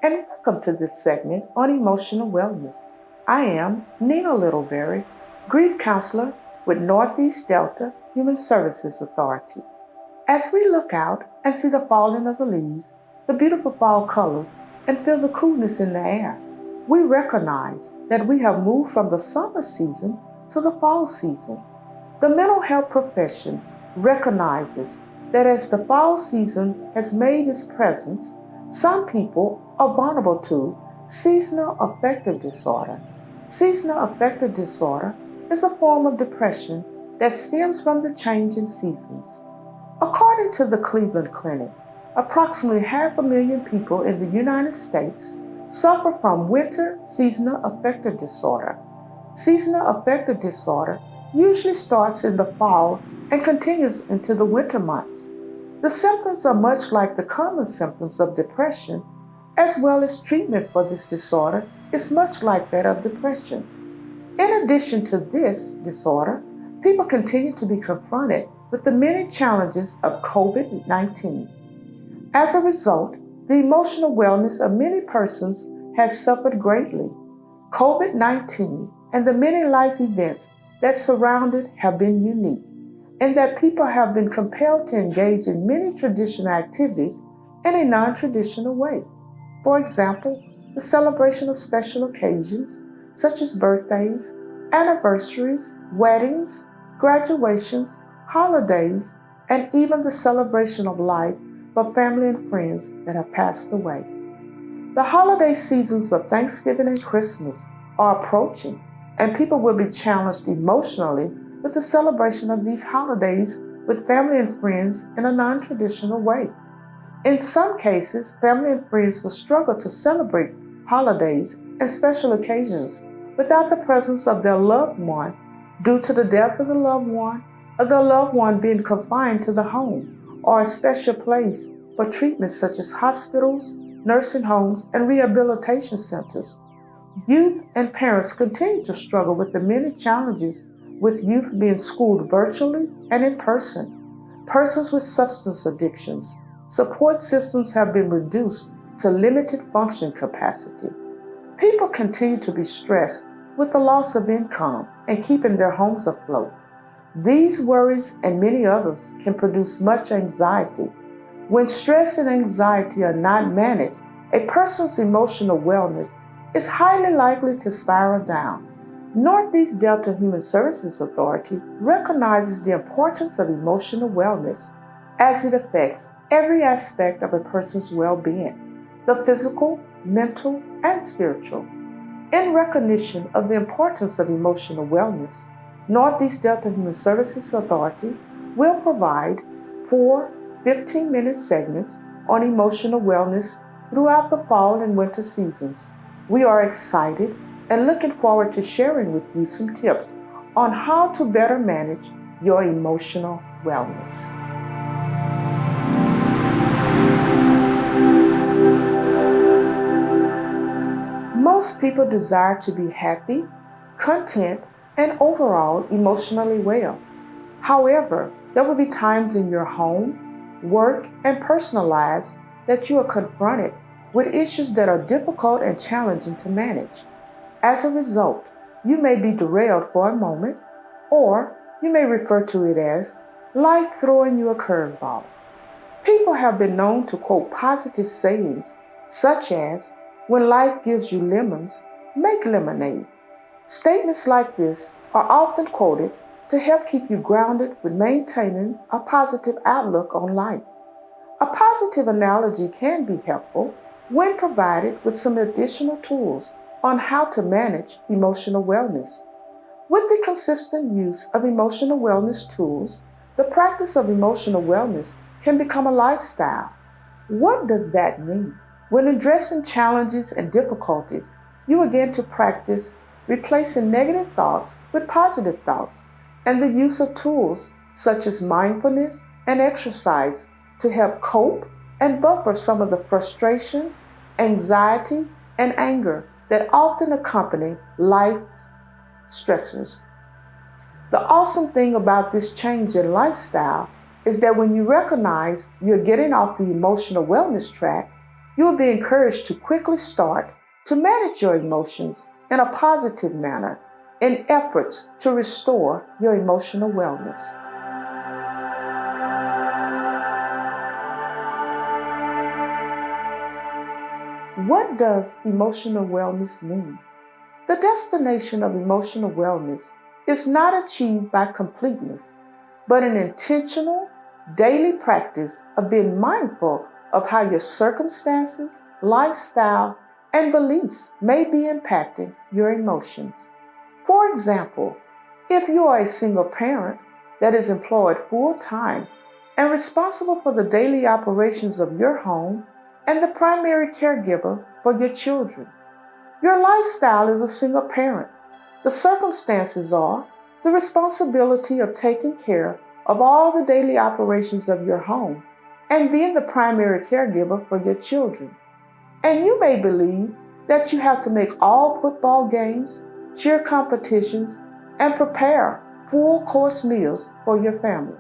and welcome to this segment on emotional wellness. I am Nina Littleberry, grief counselor with Northeast Delta Human Services Authority. As we look out and see the falling of the leaves, the beautiful fall colors, and feel the coolness in the air, we recognize that we have moved from the summer season to the fall season. The mental health profession recognizes that as the fall season has made its presence, some people are vulnerable to seasonal affective disorder. Seasonal affective disorder is a form of depression that stems from the change in seasons. According to the Cleveland Clinic, approximately 500,000 people in the United States suffer from winter seasonal affective disorder. Seasonal affective disorder usually starts in the fall and continues into the winter months. The symptoms are much like the common symptoms of depression, as well as treatment for this disorder is much like that of depression. In addition to this disorder, people continue to be confronted with the many challenges of COVID-19. As a result, the emotional wellness of many persons has suffered greatly. COVID-19 and the many life events that surround it have been unique, and that people have been compelled to engage in many traditional activities in a non-traditional way. For example, the celebration of special occasions such as birthdays, anniversaries, weddings, graduations, holidays, and even the celebration of life for family and friends that have passed away. The holiday seasons of Thanksgiving and Christmas are approaching, and people will be challenged emotionally with the celebration of these holidays with family and friends in a non-traditional way. In some cases, family and friends will struggle to celebrate holidays and special occasions without the presence of their loved one due to the death of the loved one or the loved one being confined to the home or a special place for treatment such as hospitals, nursing homes, and rehabilitation centers. Youth and parents continue to struggle with the many challenges with youth being schooled virtually and in person. Persons with substance addictions, support systems have been reduced to limited function capacity. People continue to be stressed with the loss of income and keeping their homes afloat. These worries and many others can produce much anxiety. When stress and anxiety are not managed, a person's emotional wellness is highly likely to spiral down. Northeast Delta Human Services Authority recognizes the importance of emotional wellness as it affects every aspect of a person's well-being, the physical, mental, and spiritual. In recognition of the importance of emotional wellness, Northeast Delta Human Services Authority will provide 4 15-minute segments on emotional wellness throughout the fall and winter seasons. We are excited and looking forward to sharing with you some tips on how to better manage your emotional wellness. Most people desire to be happy, content, and overall emotionally well. However, there will be times in your home, work, and personal lives that you are confronted with issues that are difficult and challenging to manage. As a result, you may be derailed for a moment, or you may refer to it as life throwing you a curveball. People have been known to quote positive sayings such as, "When life gives you lemons, make lemonade." Statements like this are often quoted to help keep you grounded with maintaining a positive outlook on life. A positive analogy can be helpful when provided with some additional tools on how to manage emotional wellness. With the consistent use of emotional wellness tools, the practice of emotional wellness can become a lifestyle. What does that mean? When addressing challenges and difficulties, you begin to practice replacing negative thoughts with positive thoughts and the use of tools such as mindfulness and exercise to help cope and buffer some of the frustration, anxiety, and anger that often accompany life stressors. The awesome thing about this change in lifestyle is that when you recognize you're getting off the emotional wellness track, You will be encouraged to quickly start to manage your emotions in a positive manner in efforts to restore your emotional wellness. What does emotional wellness mean? The destination of emotional wellness is not achieved by completeness, but an intentional, daily practice of being mindful of how your circumstances, lifestyle, and beliefs may be impacting your emotions. For example, if you are a single parent that is employed full-time and responsible for the daily operations of your home and the primary caregiver for your children, your lifestyle is a single parent. The circumstances are the responsibility of taking care of all the daily operations of your home and being the primary caregiver for your children. And you may believe that you have to make all football games, cheer competitions, and prepare full course meals for your family.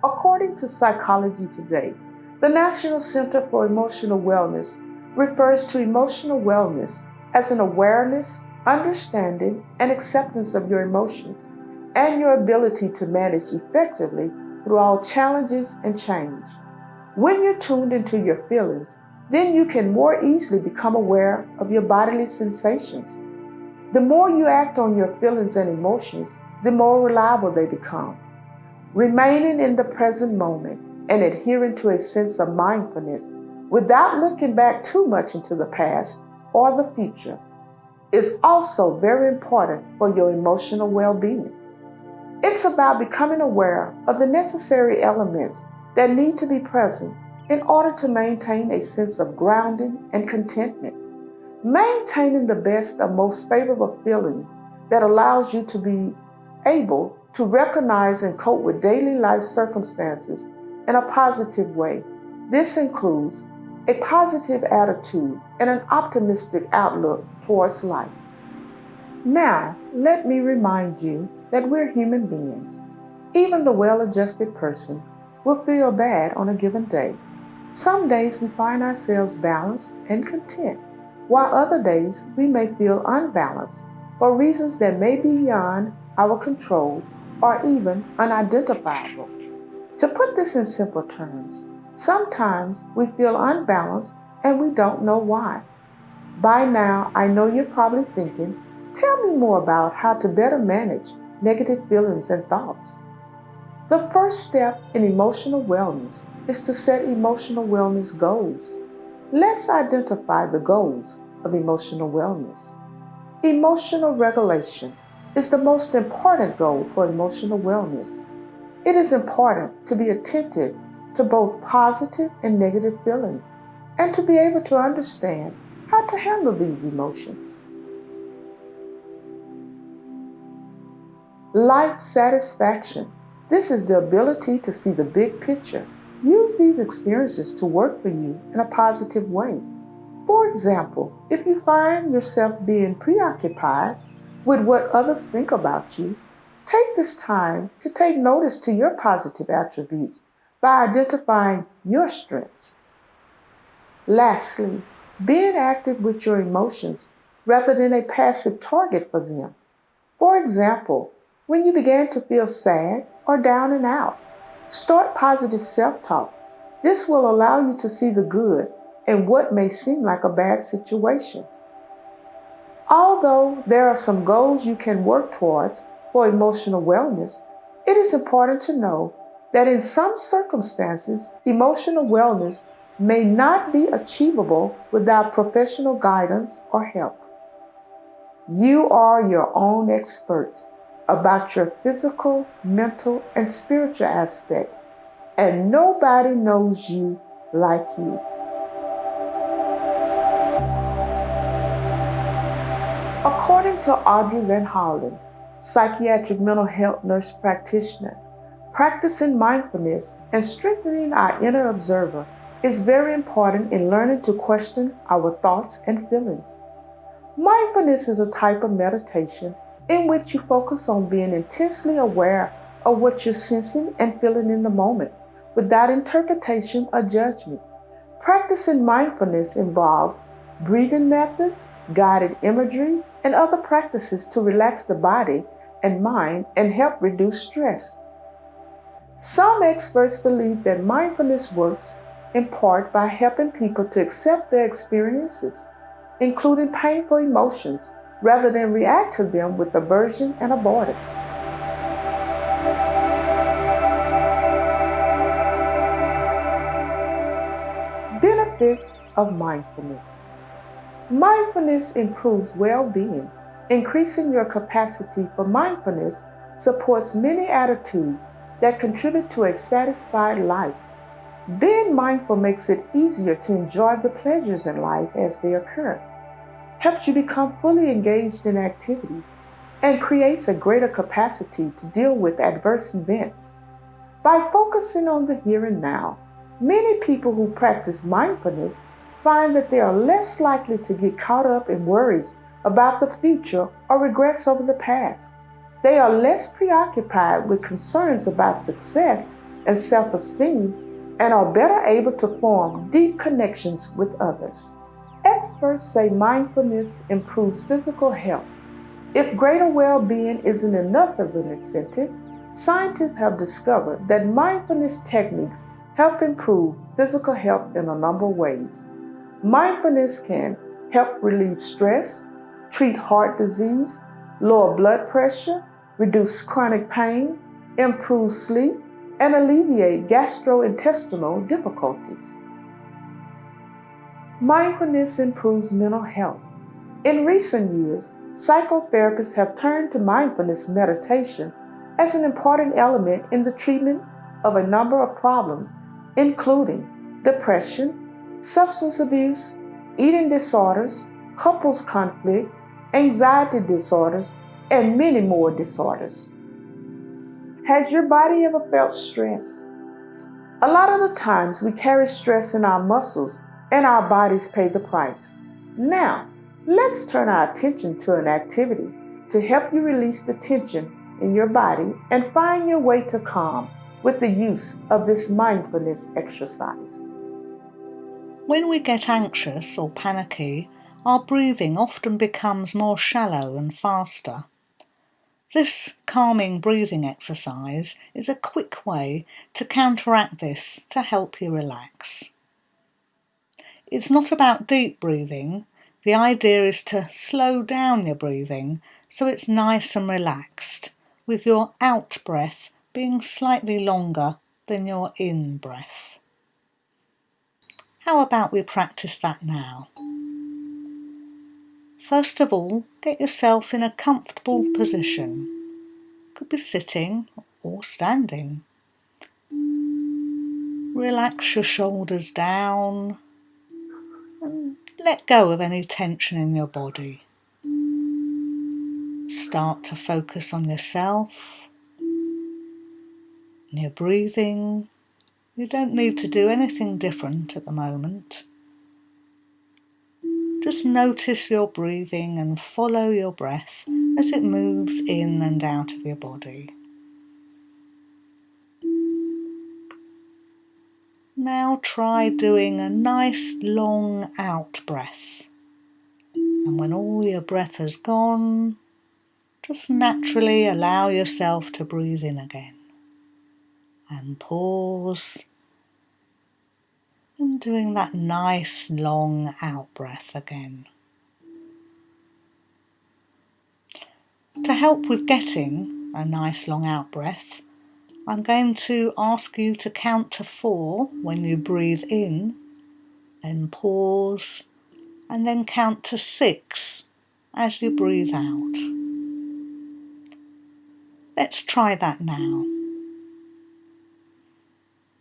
According to Psychology Today, the National Center for Emotional Wellness refers to emotional wellness as an awareness, understanding, and acceptance of your emotions and your ability to manage effectively through all challenges and change. When you're tuned into your feelings, then you can more easily become aware of your bodily sensations. The more you act on your feelings and emotions, the more reliable they become. Remaining in the present moment and adhering to a sense of mindfulness without looking back too much into the past or the future is also very important for your emotional well-being. It's about becoming aware of the necessary elements that need to be present in order to maintain a sense of grounding and contentment. Maintaining the best or most favorable feeling that allows you to be able to recognize and cope with daily life circumstances in a positive way. This includes a positive attitude and an optimistic outlook towards life. Now, let me remind you that we're human beings. Even the well-adjusted person will feel bad on a given day. Some days we find ourselves balanced and content, while other days we may feel unbalanced for reasons that may be beyond our control or even unidentifiable. To put this in simple terms, sometimes we feel unbalanced and we don't know why. By now, I know you're probably thinking, tell me more about how to better manage negative feelings and thoughts. The first step in emotional wellness is to set emotional wellness goals. Let's identify the goals of emotional wellness. Emotional regulation is the most important goal for emotional wellness. It is important to be attentive to both positive and negative feelings and to be able to understand how to handle these emotions. Life satisfaction. This is the ability to see the big picture. Use these experiences to work for you in a positive way. For example, if you find yourself being preoccupied with what others think about you, take this time to take notice to your positive attributes by identifying your strengths. Lastly, being active with your emotions rather than a passive target for them. For example, when you begin to feel sad or down and out, start positive self-talk. This will allow you to see the good in what may seem like a bad situation. Although there are some goals you can work towards for emotional wellness, it is important to know that in some circumstances, emotional wellness may not be achievable without professional guidance or help. You are your own expert about your physical, mental, and spiritual aspects, and nobody knows you like you. According to Audrey Van Hollen, psychiatric mental health nurse practitioner, practicing mindfulness and strengthening our inner observer is very important in learning to question our thoughts and feelings. Mindfulness is a type of meditation in which you focus on being intensely aware of what you're sensing and feeling in the moment without interpretation or judgment. Practicing mindfulness involves breathing methods, guided imagery, and other practices to relax the body and mind and help reduce stress. Some experts believe that mindfulness works in part by helping people to accept their experiences, including painful emotions, rather than react to them with aversion and avoidance. Benefits of mindfulness. Mindfulness improves well-being. Increasing your capacity for mindfulness supports many attitudes that contribute to a satisfied life. Being mindful makes it easier to enjoy the pleasures in life as they occur, helps you become fully engaged in activities, and creates a greater capacity to deal with adverse events. By focusing on the here and now, many people who practice mindfulness find that they are less likely to get caught up in worries about the future or regrets over the past. They are less preoccupied with concerns about success and self-esteem and are better able to form deep connections with others. Experts say mindfulness improves physical health. If greater well-being isn't enough of an incentive, scientists have discovered that mindfulness techniques help improve physical health in a number of ways. Mindfulness can help relieve stress, treat heart disease, lower blood pressure, reduce chronic pain, improve sleep, and alleviate gastrointestinal difficulties. Mindfulness improves mental health. In recent years, psychotherapists have turned to mindfulness meditation as an important element in the treatment of a number of problems, including depression, substance abuse, eating disorders, couples conflict, anxiety disorders, and many more disorders. Has your body ever felt stressed? A lot of the times we carry stress in our muscles and our bodies pay the price. Now, let's turn our attention to an activity to help you release the tension in your body and find your way to calm with the use of this mindfulness exercise. When we get anxious or panicky, our breathing often becomes more shallow and faster. This calming breathing exercise is a quick way to counteract this to help you relax. It's not about deep breathing. The idea is to slow down your breathing so it's nice and relaxed, with your out breath being slightly longer than your in breath. How about we practice that now? First of all, get yourself in a comfortable position. Could be sitting or standing. Relax your shoulders down and let go of any tension in your body. Start to focus on yourself and your breathing. You don't need to do anything different at the moment. Just notice your breathing and follow your breath as it moves in and out of your body. Now try doing a nice long out breath. And when all your breath has gone, just naturally allow yourself to breathe in again. And pause. And doing that nice long out breath again. To help with getting a nice long out breath, I'm going to ask you to count to 4 when you breathe in, then pause, and then count to 6 as you breathe out. Let's try that now.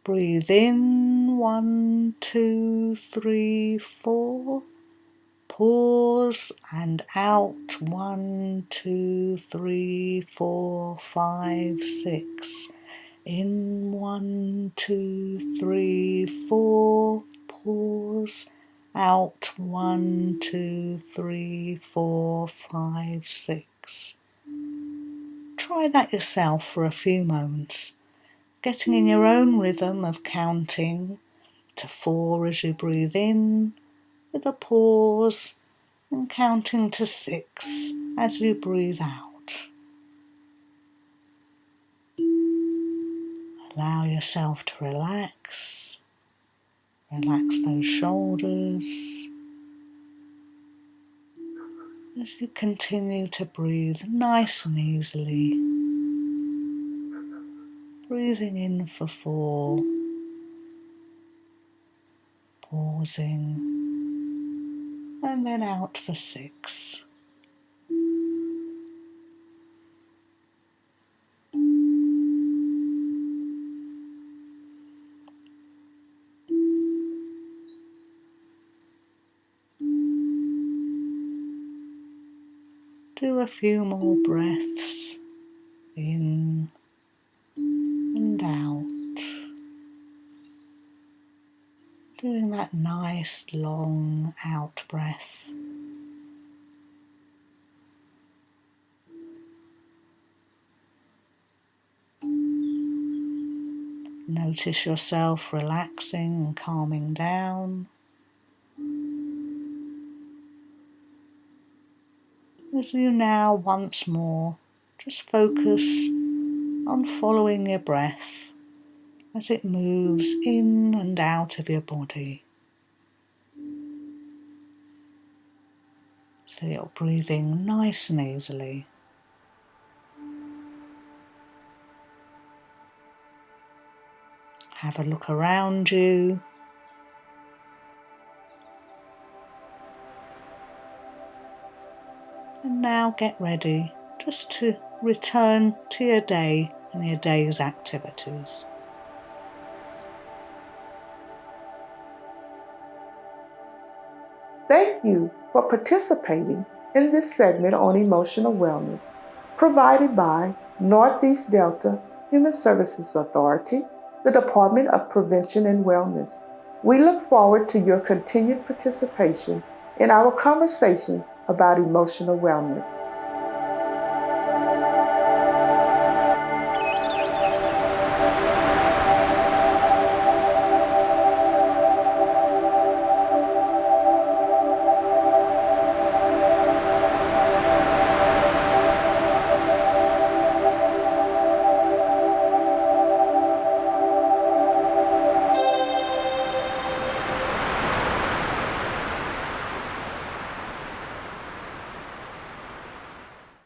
Breathe in, 1, 2, 3, 4. Pause and out, 1, 2, 3, 4, 5, 6. In, 1, 2, 3, 4. Pause. Out, 1, 2, 3, 4, 5, 6. Try that yourself for a few moments, getting in your own rhythm of counting to 4 as you breathe in, with a pause, and counting to 6 as you breathe out. Allow yourself to relax. Relax those shoulders as you continue to breathe nice and easily. Breathing in for 4, pausing, and then out for 6. Do a few more breaths in and out. Doing that nice long out breath. Notice yourself relaxing and calming down. As you now once more just focus on following your breath as it moves in and out of your body. So you're breathing nice and easily. Have a look around you. And now get ready just to return to your day and your day's activities. Thank you for participating in this segment on emotional wellness, provided by Northeast Delta Human Services Authority, the Department of Prevention and Wellness. We look forward to your continued participation in our conversations about emotional wellness.